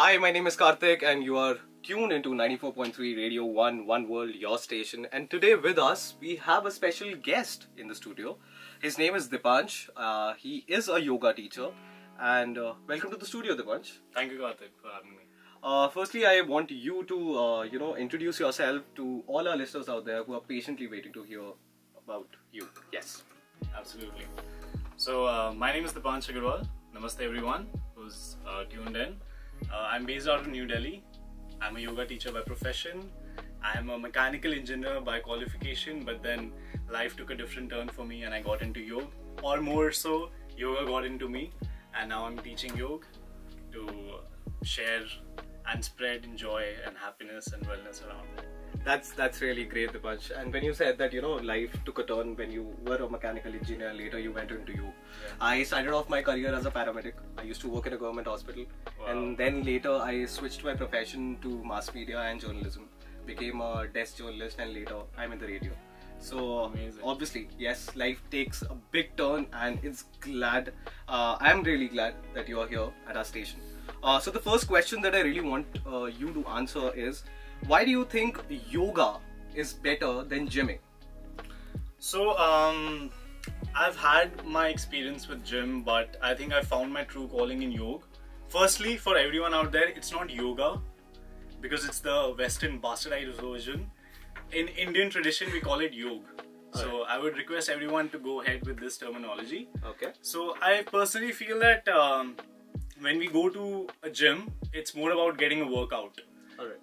Hi, my name is Kartik and you are tuned into 94.3 Radio 1, One World, your station. And today with us, we have a special guest in the studio. His name is Deepansh. He is a yoga teacher. And welcome to the studio, Deepansh. Thank you, Kartik, for having me. Firstly, I want you to, introduce yourself to all our listeners out there who are patiently waiting to hear about you. Yes. Absolutely. So, my name is Deepansh Agrawal. Namaste everyone who's tuned in. I'm based out of New Delhi. I'm a yoga teacher by profession. I'm a mechanical engineer by qualification, but then life took a different turn for me and I got into yoga. Or more so, yoga got into me, and now I'm teaching yoga to share and spread joy and happiness and wellness around. That's really great, Deepansh. And when you said that, life took a turn when you were a mechanical engineer, later you went into yoga. Yeah. I started off my career as a paramedic. I used to work in a government hospital. Wow. And then later I switched my profession to mass media and journalism. Became a desk journalist and later I'm in the radio. So amazing. Obviously, yes, life takes a big turn and I'm really glad that you are here at our station. So the first question that I really want you to answer is, why do you think yoga is better than gymming? So, I've had my experience with gym, but I think I found my true calling in yoga. Firstly, for everyone out there, it's not yoga because it's the Western bastardized version. In Indian tradition, we call it yoga. So I would request everyone to go ahead with this terminology. Okay. So I personally feel that when we go to a gym, it's more about getting a workout.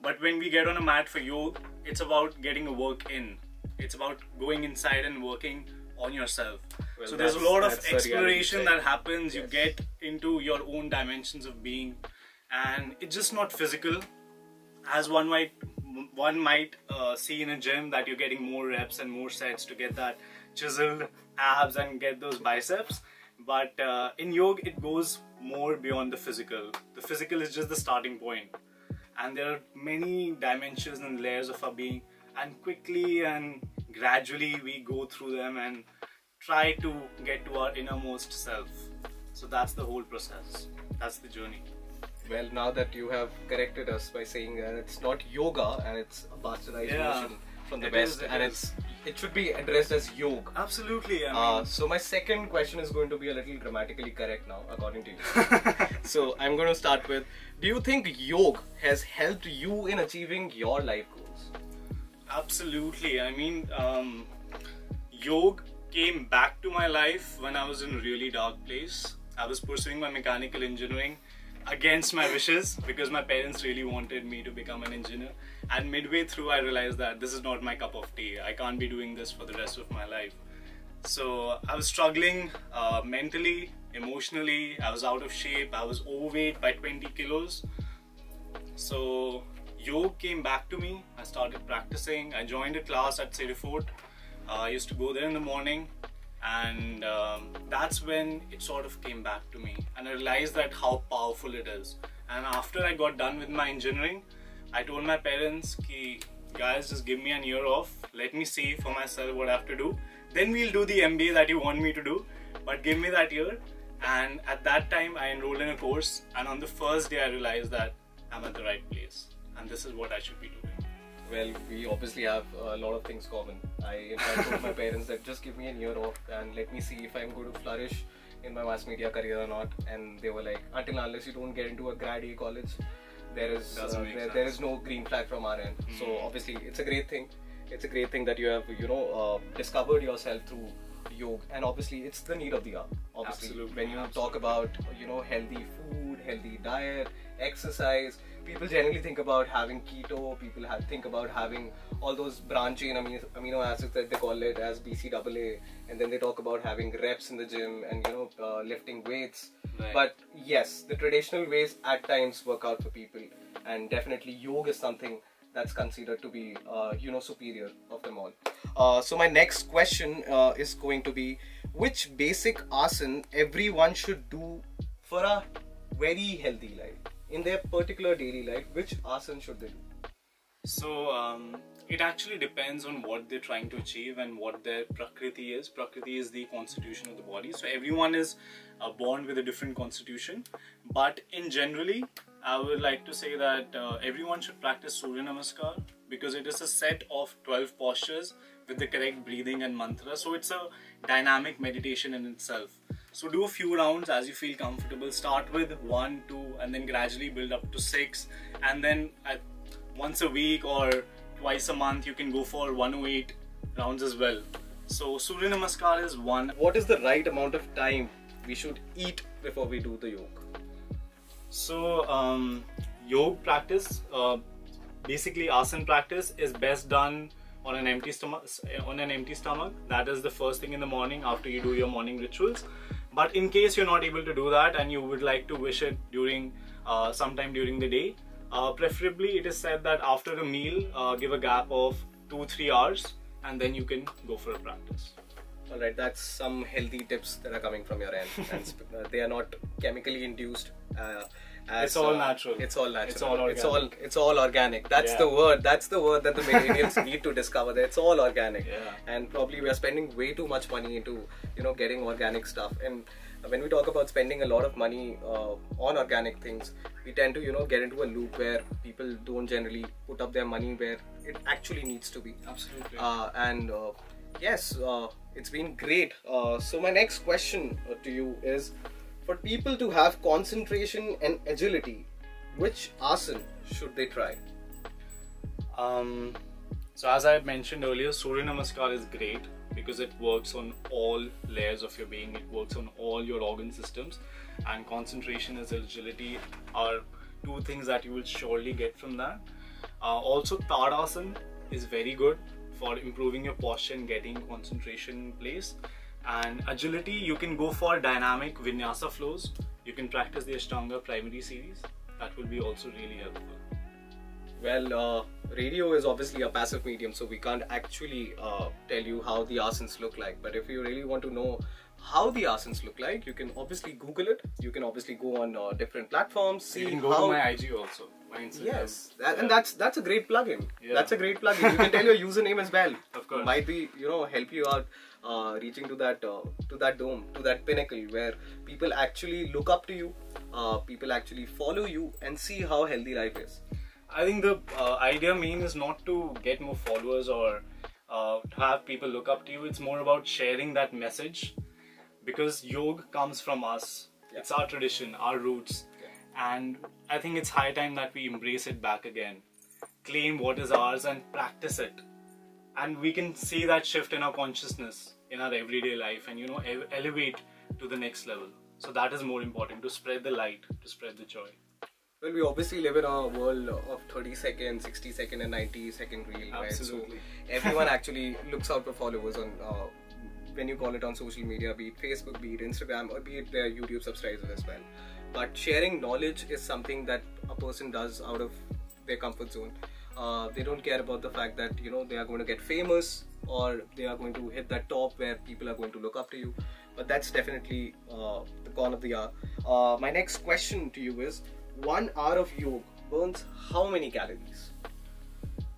But when we get on a mat for yoga, it's about getting a work in. It's about going inside and working on yourself. Well, so there's a lot of exploration that happens. Yes. You get into your own dimensions of being, and it's just not physical. As one might see in a gym that you're getting more reps and more sets to get that chiseled abs and get those biceps. But in yoga, it goes more beyond the physical. The physical is just the starting point. And there are many dimensions and layers of our being, and quickly and gradually we go through them and try to get to our innermost self. So that's the whole process. That's the journey. Well, now that you have corrected us by saying that it's not yoga and it's a bastardized version from the West, it should be addressed as yoga. Absolutely. So my second question is going to be a little grammatically correct now, according to you. So I'm going to start with, do you think yoga has helped you in achieving your life goals? Absolutely. Yoga came back to my life when I was in a really dark place. I was pursuing my mechanical engineering against my wishes because my parents really wanted me to become an engineer, and midway through I realized that this is not my cup of tea. I can't be doing this for the rest of my life. So I was struggling mentally, emotionally. I was out of shape. I was overweight by 20 kilos. So yoga came back to me. I started practicing. I joined a class at City Fort. I used to go there in the morning, and that's when it sort of came back to me, and I realized that how powerful it is. And after I got done with my engineering, I told my parents, guys, just give me an year off, let me see for myself what I have to do, then we'll do the MBA that you want me to do, but give me that year. And at that time I enrolled in a course, and on the first day I realized that I'm at the right place and this is what I should be doing. Well, we obviously have a lot of things common. I told my parents that just give me a year off and let me see if I'm going to flourish in my mass media career or not. And they were like, until unless you don't get into a grad A college, there is no green flag from our end. So obviously it's a great thing. It's a great thing that you have discovered yourself through yoga, and obviously it's the need of the hour. Obviously, absolutely. When you talk about healthy food, healthy diet, exercise, people generally think about having keto. People think about having all those branch chain amino acids that they call it as BCAA, and then they talk about having reps in the gym and lifting weights. Right. But yes, the traditional ways at times work out for people, and definitely yoga is something that's considered to be superior of them all. So my next question is going to be, which basic asana everyone should do for a very healthy life? In their particular daily life, which asana should they do? So it actually depends on what they're trying to achieve and what their prakriti is. Prakriti is the constitution of the body. So everyone is born with a different constitution. But in generally, I would like to say that everyone should practice Surya Namaskar because it is a set of 12 postures with the correct breathing and mantra. So it's a dynamic meditation in itself. So do a few rounds as you feel comfortable. Start with 1, 2 and then gradually build up to 6, and then once a week or twice a month you can go for 108 rounds as well. So Surya Namaskar is one. What is the right amount of time we should eat before we do the yoga? So yoga practice, basically asana practice, is best done on an empty stomach. That is the first thing in the morning after you do your morning rituals. But in case you're not able to do that and you would like to wish it during sometime during the day, preferably it is said that after a meal give a gap of 2-3 hours and then you can go for a practice. Alright, that's some healthy tips that are coming from your end, and they are not chemically induced. It's all natural. It's all natural. It's all organic. It's all organic. That's the word. That's the word that the millennials need to discover. That it's all organic. Yeah. And probably we are spending way too much money into getting organic stuff. And when we talk about spending a lot of money on organic things, we tend to get into a loop where people don't generally put up their money where it actually needs to be. Absolutely. Yes, it's been great. So my next question to you is, for people to have concentration and agility, which asana should they try? So as I mentioned earlier, Surya Namaskar is great because it works on all layers of your being. It works on all your organ systems, and concentration and agility are two things that you will surely get from that. Also, Tadasana is very good for improving your posture and getting concentration in place. And agility, you can go for dynamic vinyasa flows. You can practice the Ashtanga primary series. That will be also really helpful. Well, radio is obviously a passive medium, so we can't actually tell you how the asanas look like. But if you really want to know how the asanas look like, you can obviously Google it. You can obviously go on different platforms. See you can go to my IG also, my Instagram. Yes, and that's a great plugin. Yeah. That's a great plugin. You can tell your username as well. Of course. Might be help you out reaching to that dome, to that pinnacle where people actually look up to you, people actually follow you and see how healthy life is. I think the idea main is not to get more followers or to have people look up to you. It's more about sharing that message, because yoga comes from us. Yeah. It's our tradition, our roots. Yeah. And I think it's high time that we embrace it back again, claim what is ours and practice it. And we can see that shift in our consciousness in our everyday life and elevate to the next level. So that is more important, to spread the light, to spread the joy. Well, we obviously live in a world of 30-second, 60-second and 90-second reel. Absolutely. Right? So everyone actually looks out for followers on when you call it on social media, be it Facebook, be it Instagram, or be it their YouTube subscribers as well. But sharing knowledge is something that a person does out of their comfort zone. They don't care about the fact that they are going to get famous or they are going to hit that top where people are going to look up to you. But that's definitely the con of the hour. My next question to you is, 1 hour of yoga burns how many calories?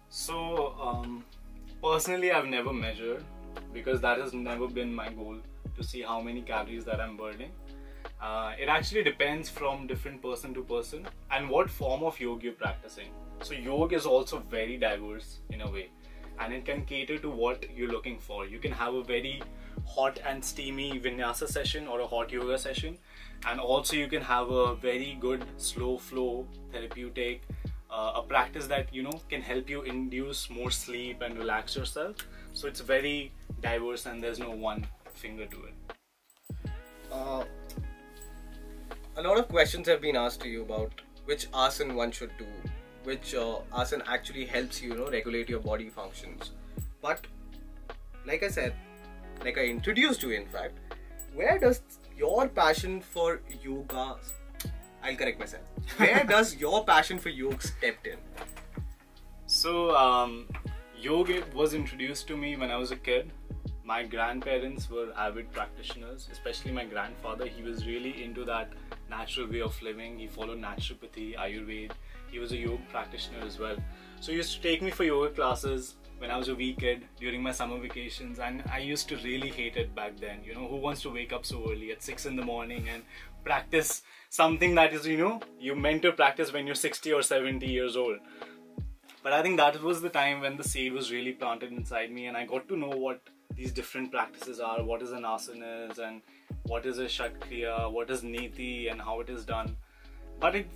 So personally, I've never measured, because that has never been my goal, to see how many calories that I'm burning. It actually depends from different person to person and what form of yoga you're practicing. So yoga is also very diverse in a way, and it can cater to what you're looking for. You can have a very hot and steamy vinyasa session or a hot yoga session, and also you can have a very good slow flow therapeutic, a practice that can help you induce more sleep and relax yourself. So it's very diverse and there's no one finger to it. A lot of questions have been asked to you about which asana one should do, which asana actually helps you regulate your body functions. But like I said, like I introduced you, in fact, where does your passion for yoga, I'll correct myself, where does your passion for yoga stepped in? So yoga was introduced to me when I was a kid. My grandparents were avid practitioners, especially my grandfather. He was really into that natural way of living. He followed naturopathy, Ayurveda. He was a yoga practitioner as well. So he used to take me for yoga classes when I was a wee kid during my summer vacations, and I used to really hate it back then. Who wants to wake up so early at 6 in the morning and practice something that is, you meant to practice when you're 60 or 70 years old. But I think that was the time when the seed was really planted inside me, and I got to know what these different practices are, what is an asanas and what is a Shatkriya, what is Niti and how it is done. But it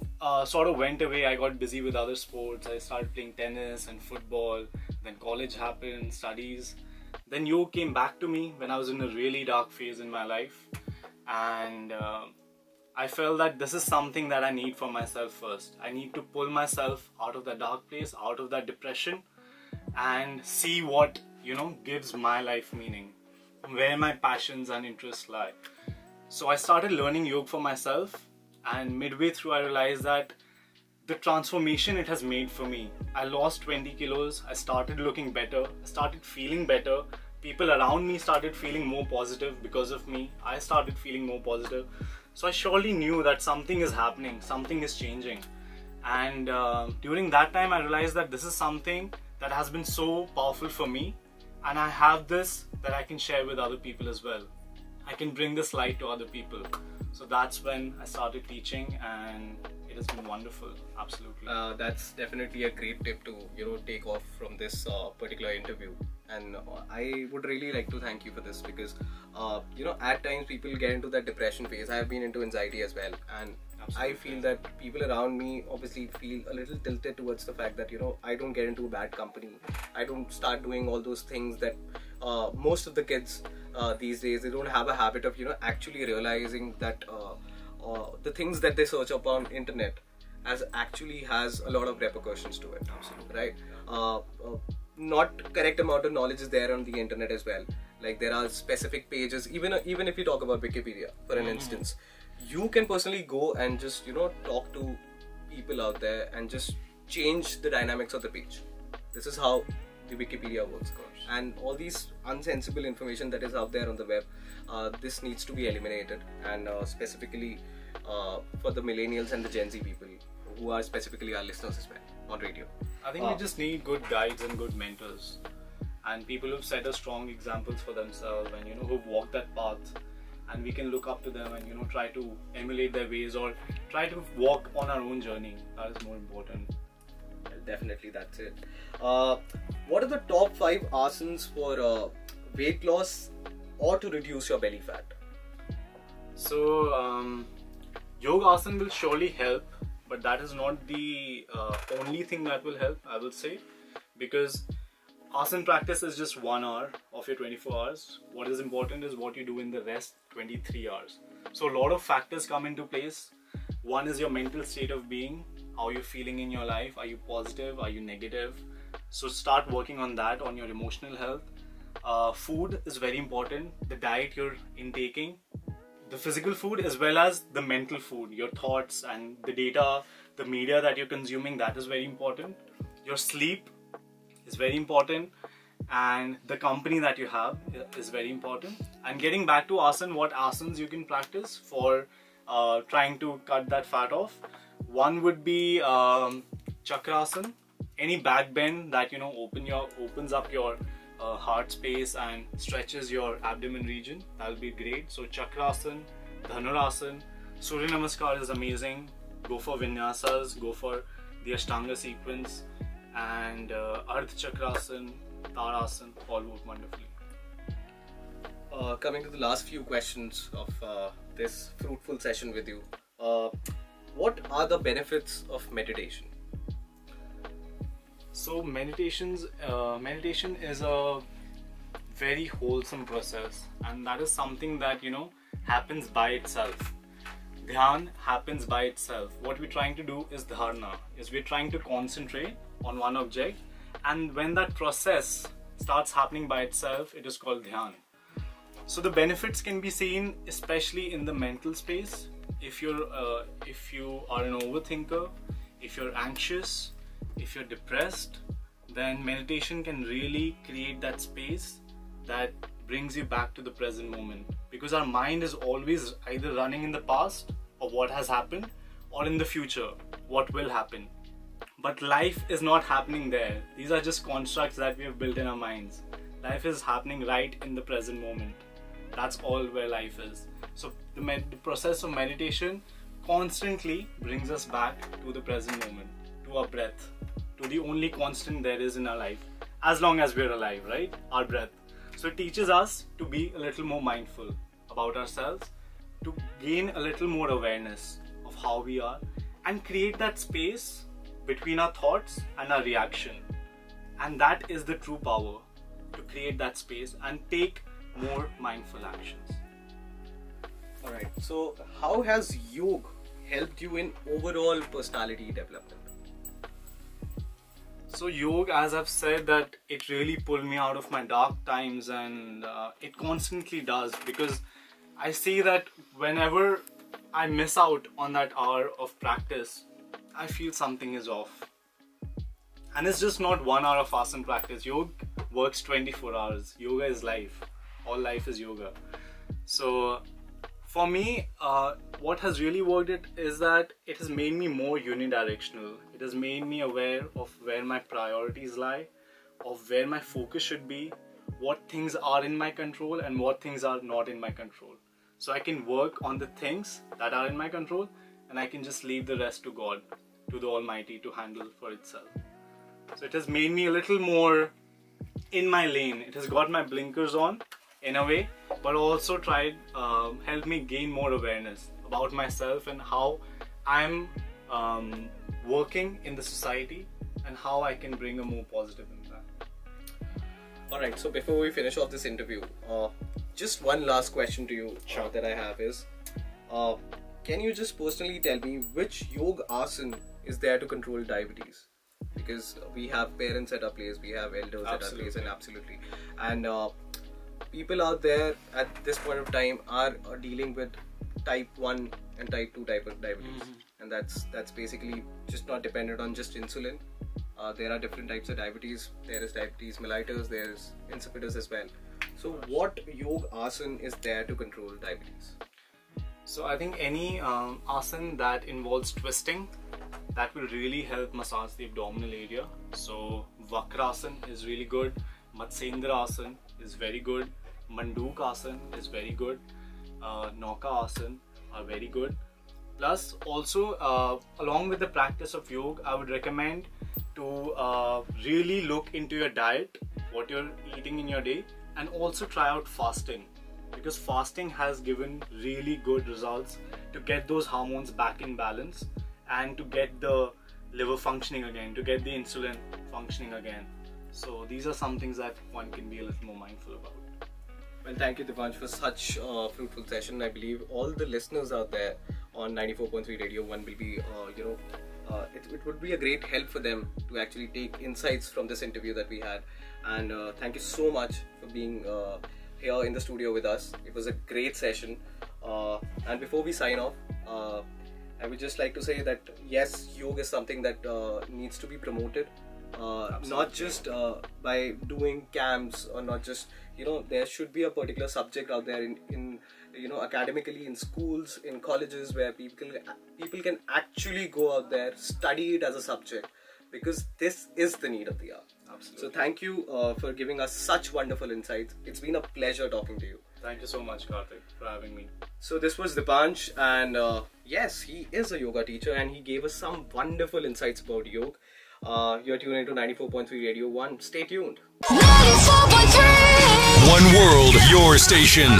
sort of went away. I got busy with other sports. I started playing tennis and football. Then college happened, studies. Then yoga came back to me when I was in a really dark phase in my life. And I felt that this is something that I need for myself first. I need to pull myself out of that dark place, out of that depression, and see what, gives my life meaning, where my passions and interests lie. So I started learning yoga for myself, and midway through I realized that the transformation it has made for me. I lost 20 kilos, I started looking better, I started feeling better. People around me started feeling more positive because of me. I started feeling more positive. So I surely knew that something is happening, something is changing. And during that time I realized that this is something that has been so powerful for me, and I have this that I can share with other people as well. I can bring this light to other people. So that's when I started teaching, and it has been wonderful. Absolutely. That's definitely a great tip to take off from this particular interview. And I would really like to thank you for this, because at times people get into that depression phase. I have been into anxiety as well, and absolutely. I feel that people around me obviously feel a little tilted towards the fact that I don't get into a bad company, I don't start doing all those things that most of the kids these days, they don't have a habit of actually realizing that the things that they search up on internet actually has a lot of repercussions to it. Absolutely. Right? Not correct amount of knowledge is there on the internet as well. Like there are specific pages, even if you talk about Wikipedia for an instance, you can personally go and just talk to people out there and just change the dynamics of the page. This is how the Wikipedia works. And all these unsensible information that is out there on the web, this needs to be eliminated, and specifically for the millennials and the Gen Z people, who are specifically our listeners as well on radio. I think we just need good guides and good mentors, and people who've set a strong examples for themselves, and who've walked that path, and we can look up to them and try to emulate their ways, or try to walk on our own journey. That is more important. Definitely, that's it. What are the top 5 asanas for weight loss or to reduce your belly fat? So yoga asana will surely help, but that is not the only thing that will help, I will say, because asana practice is just 1 hour of your 24 hours. What is important is what you do in the rest 23 hours. So a lot of factors come into place. One is your mental state of being, how you're feeling in your life. Are you positive? Are you negative? So start working on that, on your emotional health. Food is very important. The diet you're intaking, the physical food as well as the mental food, your thoughts and the data, the media that you're consuming, that is very important. Your sleep is very important, and the company that you have is very important. And getting back to asana, what asanas you can practice for trying to cut that fat off. One would be chakrasana, any back bend that opens up your heart space and stretches your abdomen region. That will be great. So chakrasana, dhanurasana, surya namaskar is amazing. Go for vinyasas, go for the ashtanga sequence, and ardha chakrasana, tarasana, all work wonderfully. Coming to the last few questions of this fruitful session with you, what are the benefits of meditation? So meditation is a very wholesome process, and that is something that happens by itself. Dhyan happens by itself. What we're trying to do is dharana, is we're trying to concentrate on one object, and when that process starts happening by itself, it is called dhyan. So the benefits can be seen especially in the mental space. If you are an overthinker, if you're anxious, if you're depressed, then meditation can really create that space that brings you back to the present moment, because our mind is always either running in the past of what has happened, or in the future, what will happen. But life is not happening there. These are just constructs that we have built in our minds. Life is happening right in the present moment. That's all where life is. So the process of meditation constantly brings us back to the present moment, to our breath, to the only constant there is in our life, as long as we're alive, right? Our breath. So it teaches us to be a little more mindful about ourselves, to gain a little more awareness of how we are, and create that space between our thoughts and our reaction. And that is the true power, to create that space and take more mindful actions. Alright, so how has yoga helped you in overall personality development? So yoga, as I've said, that it really pulled me out of my dark times, and it constantly does, because I see that whenever I miss out on that hour of practice, I feel something is off. And it's just not 1 hour of asana practice. Yoga works 24 hours. Yoga is life. All life is yoga. So for me, what has really worked is that it has made me more unidirectional. It has made me aware of where my priorities lie, of where my focus should be, what things are in my control and what things are not in my control. So I can work on the things that are in my control, and I can just leave the rest to God, to the Almighty, to handle for itself. So it has made me a little more in my lane. It has got my blinkers on in a way, but also helped me gain more awareness about myself and how I'm working in the society and how I can bring a more positive impact. Alright, so before we finish off this interview, just one last question to you that I have is, can you just personally tell me which yoga asana is there to control diabetes? Because we have parents at our place, we have elders at our place, and people out there at this point of time are dealing with type 1 and type 2 type of diabetes, and that's basically just not dependent on just insulin. There are different types of diabetes. There is diabetes mellitus, there is insipidus as well. So what yoga asana is there to control diabetes? So I think any asana that involves twisting, that will really help massage the abdominal area. So Vakrasana is really good, Matsyendra Asana is very good, Manduk Asana is very good, Nauka Asana are very good. Plus also along with the practice of yoga, I would recommend to really look into your diet, what you're eating in your day, and also try out fasting, because fasting has given really good results to get those hormones back in balance and to get the liver functioning again, to get the insulin functioning again. So these are some things that one can be a little more mindful about. Well, thank you, Deepansh, for such a fruitful session. I believe all the listeners out there on 94.3 Radio 1 will be, it would be a great help for them to actually take insights from this interview that we had. And thank you so much for being here in the studio with us. It was a great session. And before we sign off, I would just like to say that yes, yoga is something that needs to be promoted. Not just by doing camps, or not just, there should be a particular subject out there in academically, in schools, in colleges, where people can actually go out there, study it as a subject, because this is the need of the hour. Absolutely. So thank you for giving us such wonderful insights. It's been a pleasure talking to you. Thank you so much, Kartik, for having me. So this was Deepansh, and yes, he is a yoga teacher, and he gave us some wonderful insights about yoga. You're tuning into 94.3 Radio 1. Stay tuned. 94.3 One world, your station.